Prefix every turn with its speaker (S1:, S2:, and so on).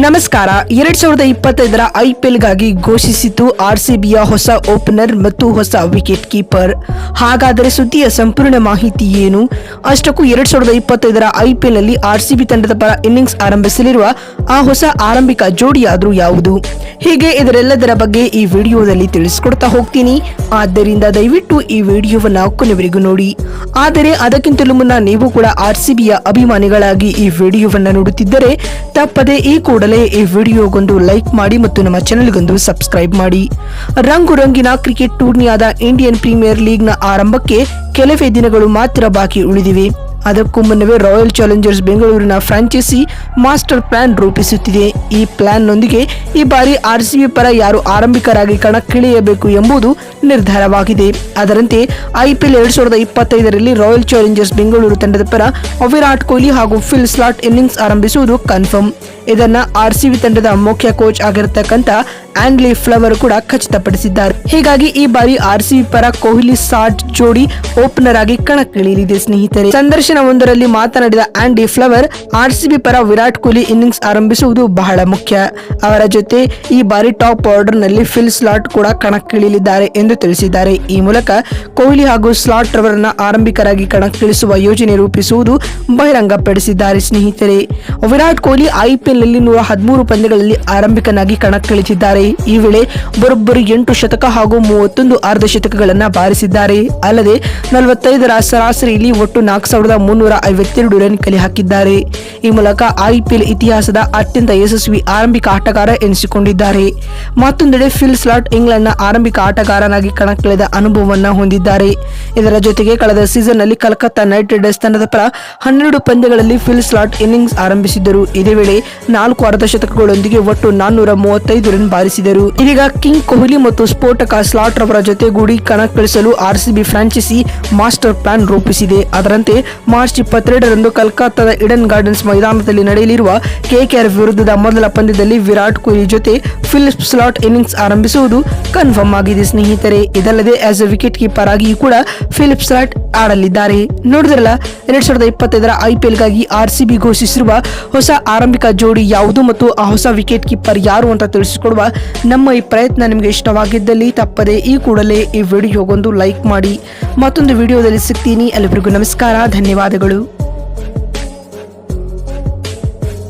S1: ನಮಸ್ಕಾರ. 2025ರ ಐಪಿಎಲ್ಗಾಗಿ ಘೋಷಿಸಿತು ಆರ್ಸಿಬಿಯ ಹೊಸ ಓಪನರ್ ಮತ್ತು ಹೊಸ ವಿಕೆಟ್ ಕೀಪರ್. ಹಾಗಾದರೆ ಸುದ್ದಿಯ ಸಂಪೂರ್ಣ ಮಾಹಿತಿ ಏನು? ಅಷ್ಟಕ್ಕೂ 2025ರ ಐಪಿಎಲ್ನಲ್ಲಿ ಆರ್ಸಿಬಿ ತಂಡದ ಪರ ಇನ್ನಿಂಗ್ಸ್ ಆರಂಭಿಸಲಿರುವ ಆ ಹೊಸ ಆರಂಭಿಕ ಜೋಡಿಯಾದರೂ ಯಾವುದು? ಹೀಗೆ ಇದರೆಲ್ಲದರ ಬಗ್ಗೆ ಈ ವಿಡಿಯೋದಲ್ಲಿ ತಿಳಿಸಿಕೊಡ್ತಾ ಹೋಗ್ತೀನಿ. ಆದ್ದರಿಂದ ದಯವಿಟ್ಟು ಈ ವಿಡಿಯೋವನ್ನ ಕೊನೆವರೆಗೂ ನೋಡಿ. ಆದರೆ ಅದಕ್ಕಿಂತಲೂ ಮುನ್ನ ನೀವು ಕೂಡ ಆರ್ಸಿಬಿಯ ಅಭಿಮಾನಿಗಳಾಗಿ ಈ ವಿಡಿಯೋವನ್ನ ನೋಡುತ್ತಿದ್ದರೆ ತಪ್ಪದೆ ಈ ಕೂಡಲೇ ಈ ವಿಡಿಯೋಗೊಂದು ಲೈಕ್ ಮಾಡಿ ಮತ್ತು ನಮ್ಮ ಚಾನೆಲ್ಗೊಂದು ಸಬ್ಸ್ಕ್ರೈಬ್ ಮಾಡಿ. ರಂಗು ರಂಗಿನ ಕ್ರಿಕೆಟ್ ಟೂರ್ನಿಯಾದ ಇಂಡಿಯನ್ ಪ್ರೀಮಿಯರ್ ಲೀಗ್ನ ಆರಂಭಕ್ಕೆ ಕೆಲವೇ ದಿನಗಳು ಮಾತ್ರ ಬಾಕಿ ಉಳಿದಿವೆ. ಅದಕ್ಕೂ ಮುನ್ನವೇ ರಾಯಲ್ ಚಾಲೆಂಜರ್ಸ್ ಬೆಂಗಳೂರಿನ ಫ್ರಾಂಚೈಸಿ ಮಾಸ್ಟರ್ ಪ್ಲಾನ್ ರೂಪಿಸುತ್ತಿದೆ. ಈ ಪ್ಲಾನ್ನೊಂದಿಗೆ ಈ ಬಾರಿ ಆರ್ಸಿಬಿ ಪರ ಯಾರು ಆರಂಭಿಕರಾಗಿ ಕಣಕ್ಕಿಳಿಯಬೇಕು ಎಂಬುದು ನಿರ್ಧಾರವಾಗಿದೆ. ಅದರಂತೆ ಐಪಿಎಲ್ 2025ರಲ್ಲಿ ರಾಯಲ್ ಚಾಲೆಂಜರ್ಸ್ ಬೆಂಗಳೂರು ತಂಡದ ಪರ ವಿರಾಟ್ ಕೊಹ್ಲಿ ಹಾಗೂ ಫಿಲ್ ಸ್ಲಾಟ್ ಇನ್ನಿಂಗ್ಸ್ ಆರಂಭಿಸುವುದು ಕನ್ಫರ್ಮ್. ಇದನ್ನ ಆರ್ಸಿಬಿ ತಂಡದ ಮುಖ್ಯ ಕೋಚ್ ಆಗಿರತಕ್ಕಂತ ಆಂಡ್ಲಿ ಫ್ಲವರ್ ಕೂಡ ಖಚಿತಪಡಿಸಿದ್ದಾರೆ. ಹೀಗಾಗಿ ಈ ಬಾರಿ ಆರ್ಸಿಬಿ ಪರ ಕೊಹ್ಲಿ ಸಾಟ್ ಜೋಡಿ ಓಪನರ್ ಆಗಿ ಕಣಕ್ಕಿಳಿಯಲಿದೆ. ಸ್ನೇಹಿತರೆ, ಸಂದರ್ಶನವೊಂದರಲ್ಲಿ ಮಾತನಾಡಿದ ಆಂಡಿ ಫ್ಲವರ್ ಆರ್ಸಿಬಿ ಪರ ವಿರಾಟ್ ಕೊಹ್ಲಿ ಇನ್ನಿಂಗ್ಸ್ ಆರಂಭಿಸುವುದು ಬಹಳ ಮುಖ್ಯ. ಅವರ ಜೊತೆ ಈ ಬಾರಿ ಟಾಪ್ ಆರ್ಡರ್ ನಲ್ಲಿ ಫಿಲ್ ಸ್ಲಾಟ್ ಕೂಡ ಕಣಕ್ಕಿಳಿಯಲಿದ್ದಾರೆ ಎಂದು ತಿಳಿಸಿದ್ದಾರೆ. ಈ ಮೂಲಕ ಕೊಹ್ಲಿ ಹಾಗೂ ಸ್ಲಾಟ್ ರವರನ್ನ ಆರಂಭಿಕರಾಗಿ ಕಣಕ್ಕಿಳಿಸುವ ಯೋಜನೆ ರೂಪಿಸುವುದು ಬಹಿರಂಗಪಡಿಸಿದ್ದಾರೆ. ಸ್ನೇಹಿತರೆ, ವಿರಾಟ್ ಕೊಹ್ಲಿ ಐಪಿಎಲ್ ನಲ್ಲಿ 113 ಪಂದ್ಯಗಳಲ್ಲಿ ಆರಂಭಿಕನಾಗಿ ಕಣಕ್ಕಿಳಿಸಿದ್ದಾರೆ. ಈ ವೇಳೆ ಬರೋಬ್ಬರಿ 8 ಶತಕ ಹಾಗೂ 31 ಅರ್ಧ ಶತಕಗಳನ್ನು ಬಾರಿಸಿದ್ದಾರೆ. ಅಲ್ಲದೆ 45ರ ಸರಾಸರಿಯಲ್ಲಿ ಒಟ್ಟು 4352 ರನ್ ಕಲೆ ಹಾಕಿದ್ದಾರೆ. ಈ ಮೂಲಕ ಐಪಿಎಲ್ ಇತಿಹಾಸದ ಅತ್ಯಂತ ಯಶಸ್ವಿ ಆರಂಭಿಕ ಆಟಗಾರ ಎನಿಸಿಕೊಂಡಿದ್ದಾರೆ. ಮತ್ತೊಂದೆಡೆ ಫಿಲ್ ಸ್ಲಾಟ್ ಇಂಗ್ಲೆಂಡ್ನ ಆರಂಭಿಕ ಆಟಗಾರನಾಗಿ ಕಣಕ್ಕಿಳಿದ ಅನುಭವವನ್ನು ಹೊಂದಿದ್ದಾರೆ. ಇದರ ಜೊತೆಗೆ ಕಳೆದ ಸೀಸನ್ ನಲ್ಲಿ ಕಲ್ಕತ್ತಾ ನೈಟ್ ರೈಡರ್ಸ್ ತಂಡದ ಪರ 12 ಪಂದ್ಯಗಳಲ್ಲಿ ಫಿಲ್ ಸ್ಲಾಟ್ ಇನ್ನಿಂಗ್ಸ್ ಆರಂಭಿಸಿದ್ದರು. ಇದೇ ವೇಳೆ 4 ಅರ್ಧ ಶತಕಗಳೊಂದಿಗೆ ಒಟ್ಟು 435 ರನ್ ಬಾರಿಸಿದರು. ಇದೀಗ ಕಿಂಗ್ ಕೊಹ್ಲಿ ಮತ್ತು ಸ್ಫೋಟಕ ಸ್ಲಾಟ್ ರವರ ಜೊತೆಗೂಡಿ ಕಣಕ್ಕಿಳಿಸಲು ಆರ್ಸಿಬಿ ಫ್ರಾಂಚೈಸಿ ಮಾಸ್ಟರ್ ಪ್ಲಾನ್ ರೂಪಿಸಿದೆ. ಅದರಂತೆ ಮಾರ್ಚ್ 22ರಂದು ಕಲ್ಕತ್ತಾದ ಈಡನ್ ಗಾರ್ಡನ್ಸ್ ಮೈದಾನದಲ್ಲಿ ನಡೆಯಲಿರುವ ಕೆಕೆಆರ್ ವಿರುದ್ಧದ ಮೊದಲ ಪಂದ್ಯದಲ್ಲಿ ವಿರಾಟ್ ಕೊಹ್ಲಿ ಜೊತೆ ಫಿಲ್ ಸ್ಲಾಟ್ ಇನ್ನಿಂಗ್ಸ್ ಆರಂಭಿಸುವುದು ಕನ್ಫರ್ಮ್ ಆಗಿದೆ. ಸ್ನೇಹಿತರೆ, ಇದಲ್ಲದೆ ಆಸ್ ಎ ವಿಕೆಟ್ ಕೀಪರ್ ಆಗಿಯೂ ಕೂಡ ಫಿಲಿಪ್ ಸ್ಲಾಟ್ ಆಡಲಿದ್ದಾರೆ. ನೋಡಿದ್ರಲ್ಲ, 2025ರ ಐಪಿಎಲ್ಗಾಗಿ ಆರ್ಸಿಬಿ ಘೋಷಿಸಿರುವ ಹೊಸ ಆರಂಭಿಕ ಜೋಡಿ ಯಾವುದು ಮತ್ತು ಆ ಹೊಸ ವಿಕೆಟ್ ಕೀಪರ್ ಯಾರು ಅಂತ ತಿಳಿಸಿಕೊಡುವ ನಮ್ಮ ಈ ಪ್ರಯತ್ನ ನಿಮಗೆ ಇಷ್ಟವಾಗಿದ್ದಲ್ಲಿ ತಪ್ಪದೆ ಈ ಕೂಡಲೇ ಈ ವಿಡಿಯೋಗೊಂದು ಲೈಕ್ ಮಾಡಿ. ಮತ್ತೊಂದು ವಿಡಿಯೋದಲ್ಲಿ ಸಿಗ್ತೀನಿ. ಎಲ್ಲರಿಗೂ ನಮಸ್ಕಾರ, ಧನ್ಯವಾದಗಳು.